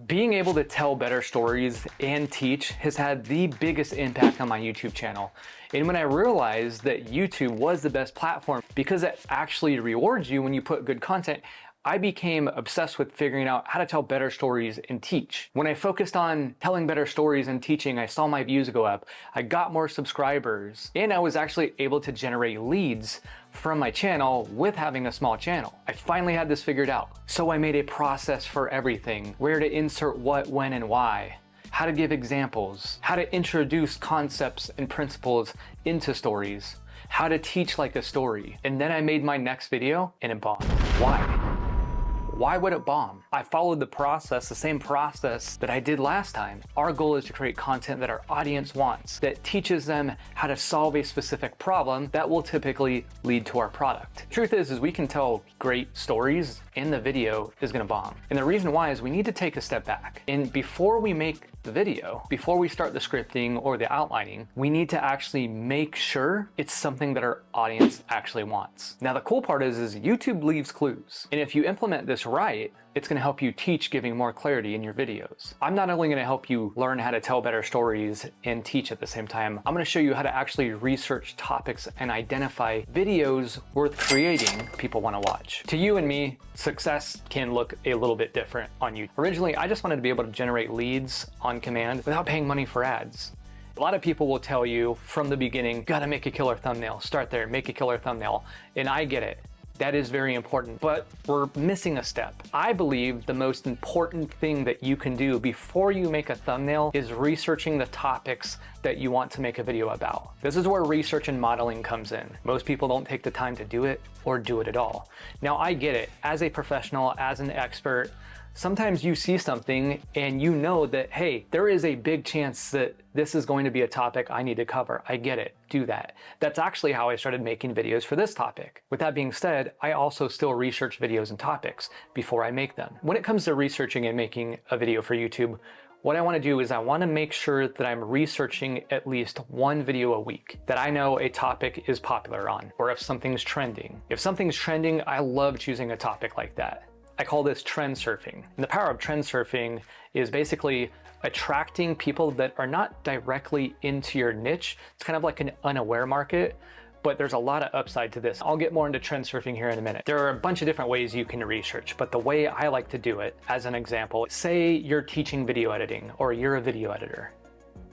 Being able to tell better stories and teach has had the biggest impact on my YouTube channel. And when I realized that YouTube was the best platform because it actually rewards you when you put good content, I became obsessed with figuring out how to tell better stories and teach. When I focused on telling better stories and teaching, I saw my views go up, I got more subscribers, and I was actually able to generate leads from my channel with having a small channel. I finally had this figured out. So I made a process for everything, where to insert what, when, and why, how to give examples, how to introduce concepts and principles into stories, how to teach like a story. And then I made my next video and it bombed. Why? Why would it bomb? I followed the process, the same process that I did last time. Our goal is to create content that our audience wants, that teaches them how to solve a specific problem that will typically lead to our product. Truth is we can tell great stories and the video is gonna bomb. And the reason why is we need to take a step back. And before we make the video, before we start the scripting or the outlining, we need to actually make sure it's something that our audience actually wants. Now the cool part is YouTube leaves clues. And if you implement this right, it's gonna help you teach, giving more clarity in your videos. I'm not only gonna help you learn how to tell better stories and teach at the same time, I'm gonna show you how to actually research topics and identify videos worth creating people wanna watch. To you and me, success can look a little bit different on YouTube. Originally, I just wanted to be able to generate leads on command without paying money for ads. A lot of people will tell you from the beginning, gotta make a killer thumbnail, start there, make a killer thumbnail. And I get it. That is very important, but we're missing a step. I believe the most important thing that you can do before you make a thumbnail is researching the topics that you want to make a video about. This is where research and modeling comes in. Most people don't take the time to do it or do it at all. Now I get it, as a professional, as an expert, sometimes you see something and you know that, hey, there is a big chance that this is going to be a topic I need to cover. I get it, do that. That's actually how I started making videos for this topic. With that being said, I also still research videos and topics before I make them. When it comes to researching and making a video for YouTube, what I want to do is I want to make sure that I'm researching at least one video a week that I know a topic is popular on, or if something's trending. If something's trending, I love choosing a topic like that. I call this trend surfing. And the power of trend surfing is basically attracting people that are not directly into your niche. It's kind of like an unaware market, but there's a lot of upside to this. I'll get more into trend surfing here in a minute. There are a bunch of different ways you can research, but the way I like to do it, as an example, say you're teaching video editing or you're a video editor.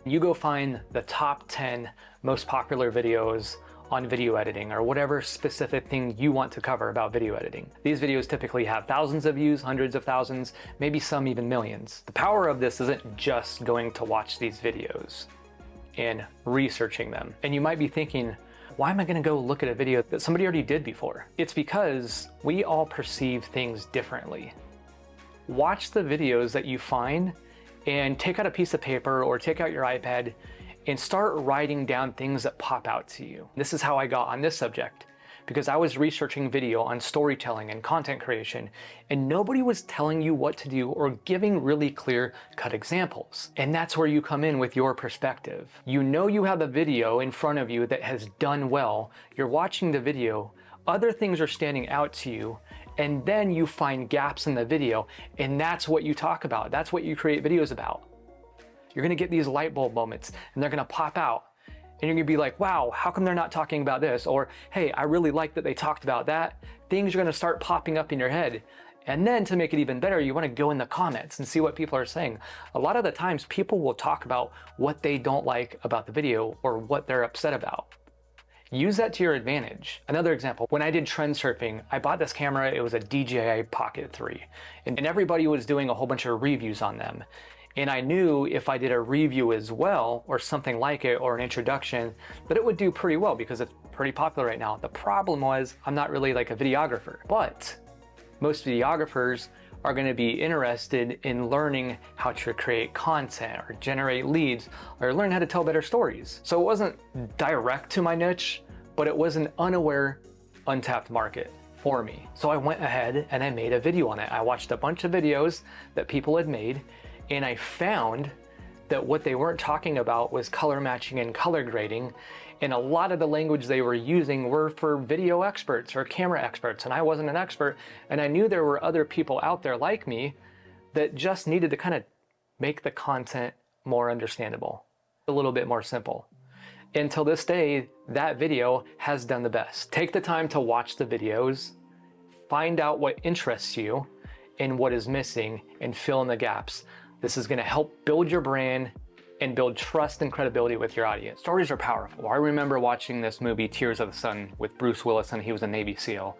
You go find the top 10 most popular videos on video editing or whatever specific thing you want to cover about video editing. These videos typically have thousands of views, hundreds of thousands, maybe some even millions. The power of this isn't just going to watch these videos and researching them. And you might be thinking, why am I gonna go look at a video that somebody already did before? It's because we all perceive things differently. Watch the videos that you find and take out a piece of paper or take out your iPad and start writing down things that pop out to you. This is how I got on this subject, because I was researching video on storytelling and content creation, and nobody was telling you what to do or giving really clear-cut examples. And that's where you come in with your perspective. You know you have a video in front of you that has done well, you're watching the video, other things are standing out to you, and then you find gaps in the video, and that's what you talk about. That's what you create videos about. You're gonna get these light bulb moments and they're gonna pop out and you're gonna be like, wow, how come they're not talking about this? Or, hey, I really like that they talked about that. Things are gonna start popping up in your head. And then to make it even better, you wanna go in the comments and see what people are saying. A lot of the times people will talk about what they don't like about the video or what they're upset about. Use that to your advantage. Another example, when I did trend surfing, I bought this camera, it was a DJI Pocket 3, and everybody was doing a whole bunch of reviews on them. And I knew if I did a review as well, or something like it, or an introduction, that it would do pretty well because it's pretty popular right now. The problem was I'm not really like a videographer, but most videographers are gonna be interested in learning how to create content or generate leads or learn how to tell better stories. So it wasn't direct to my niche, but it was an unaware, untapped market for me. So I went ahead and I made a video on it. I watched a bunch of videos that people had made, and I found that what they weren't talking about was color matching and color grading, and a lot of the language they were using were for video experts or camera experts, and I wasn't an expert, and I knew there were other people out there like me that just needed to kind of make the content more understandable, a little bit more simple. Until this day, that video has done the best. Take the time to watch the videos, find out what interests you and what is missing, and fill in the gaps. This is gonna help build your brand and build trust and credibility with your audience. Stories are powerful. I remember watching this movie, Tears of the Sun, with Bruce Willis, and he was a Navy SEAL.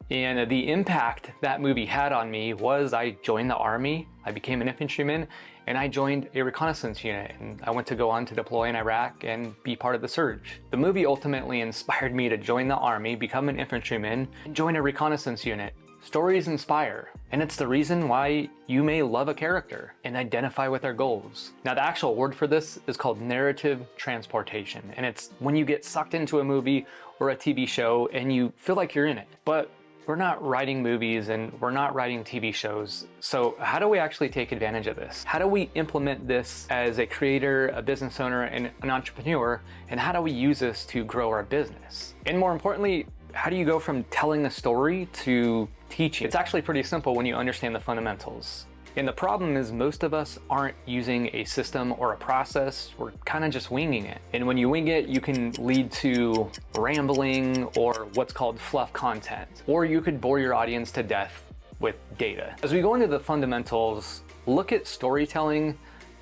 And the impact that movie had on me was I joined the Army, I became an infantryman, and I joined a reconnaissance unit. And I went to go on to deploy in Iraq and be part of the surge. The movie ultimately inspired me to join the Army, become an infantryman, and join a reconnaissance unit. Stories inspire, and it's the reason why you may love a character and identify with their goals. Now, the actual word for this is called narrative transportation, and it's when you get sucked into a movie or a TV show and you feel like you're in it. But we're not writing movies and we're not writing TV shows. So how do we actually take advantage of this? How do we implement this as a creator, a business owner, and an entrepreneur? And how do we use this to grow our business? And more importantly, how do you go from telling a story to teaching? It's actually pretty simple when you understand the fundamentals. And the problem is most of us aren't using a system or a process. We're kind of just winging it. And when you wing it, you can lead to rambling or what's called fluff content. Or you could bore your audience to death with data. As we go into the fundamentals, look at storytelling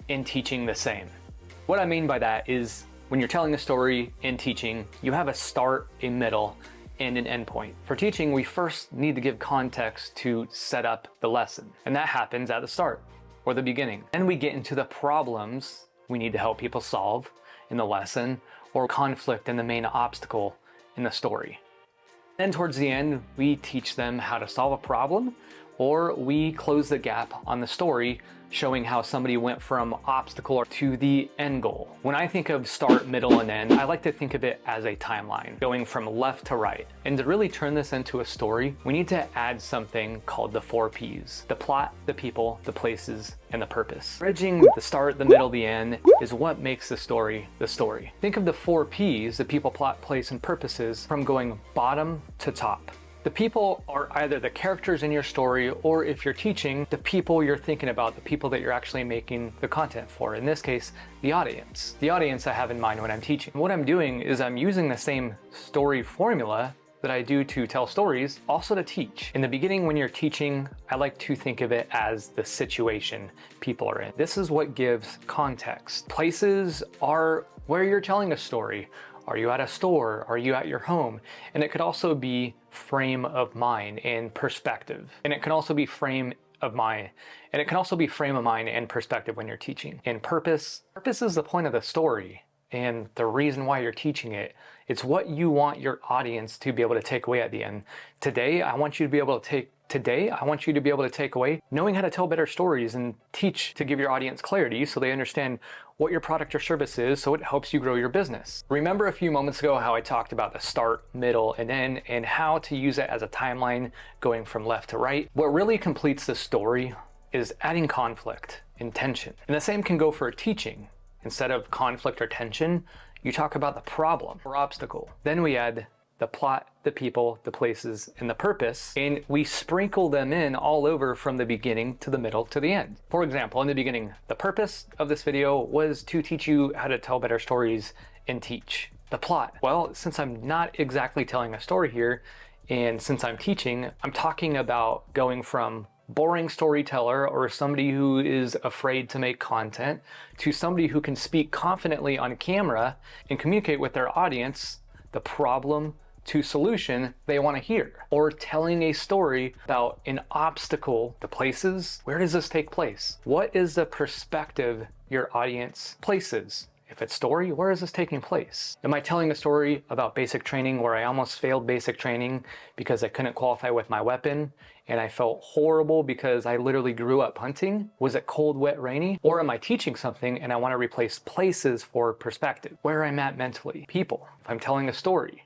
and teaching the same. What I mean by that is when you're telling a story and teaching, you have a start, a middle, and an endpoint. For teaching, we first need to give context to set up the lesson. And that happens at the start or the beginning. Then we get into the problems we need to help people solve in the lesson, or conflict in the main obstacle in the story. Then towards the end, we teach them how to solve a problem, or we close the gap on the story, showing how somebody went from obstacle to the end goal. When I think of start, middle, and end, I like to think of it as a timeline, going from left to right. And to really turn this into a story, we need to add something called the 4 Ps: the plot, the people, the places, and the purpose. Bridging the start, the middle, the end is what makes the story the story. Think of the 4 Ps, the people, plot, place, and purposes, from going bottom to top. The people are either the characters in your story, or if you're teaching, the people you're thinking about, the people that you're actually making the content for. In this case, the audience. The audience I have in mind when I'm teaching. What I'm doing is I'm using the same story formula that I do to tell stories, also to teach. In the beginning, when you're teaching, I like to think of it as the situation people are in. This is what gives context. Places are where you're telling a story. Are you at a store? Are you at your home? And it could also be frame of mind and perspective. And it can also be frame of mind. And it can also be frame of mind and perspective when you're teaching. And purpose. Purpose is the point of the story and the reason why you're teaching it. It's what you want your audience to be able to take away at the end. Today, I want you to be able to take away knowing how to tell better stories and teach to give your audience clarity so they understand what your product or service is, so it helps you grow your business. Remember a few moments ago how I talked about the start, middle, and end, and how to use it as a timeline going from left to right? What really completes the story is adding conflict and tension. And the same can go for teaching. Instead of conflict or tension, you talk about the problem or obstacle. Then we add the plot, the people, the places, and the purpose, and we sprinkle them in all over from the beginning to the middle to the end. For example, in the beginning, the purpose of this video was to teach you how to tell better stories and teach. The plot, well, since I'm not exactly telling a story here, and since I'm teaching, I'm talking about going from boring storyteller or somebody who is afraid to make content to somebody who can speak confidently on camera and communicate with their audience the problem to solution they want to hear, or telling a story about an obstacle, the places. Where does this take place? What is the perspective your audience places? If it's story, where is this taking place? Am I telling a story about basic training where I almost failed basic training because I couldn't qualify with my weapon and I felt horrible because I literally grew up hunting? Was it cold, wet, rainy? Or am I teaching something and I want to replace places for perspective? Where I'm at mentally, people. If I'm telling a story,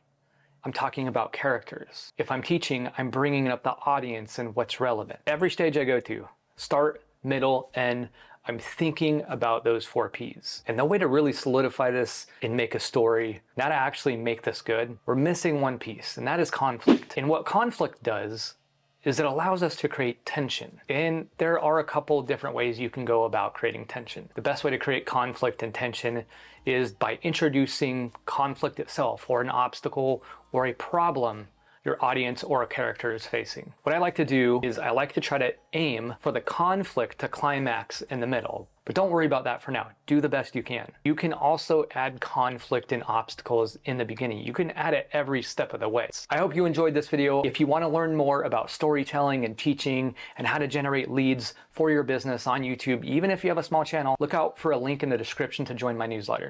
I'm talking about characters. If I'm teaching, I'm bringing up the audience and what's relevant. Every stage I go to, start, middle, end, I'm thinking about those 4 Ps. And the way to really solidify this and make a story, now to actually make this good, we're missing one piece, and that is conflict. And what conflict does is it allows us to create tension. And there are a couple different ways you can go about creating tension. The best way to create conflict and tension is by introducing conflict itself, or an obstacle or a problem your audience or a character is facing. What I like to do is I like to try to aim for the conflict to climax in the middle. But don't worry about that for now. Do the best you can. You can also add conflict and obstacles in the beginning. You can add it every step of the way. I hope you enjoyed this video. If you want to learn more about storytelling and teaching and how to generate leads for your business on YouTube, even if you have a small channel, look out for a link in the description to join my newsletter.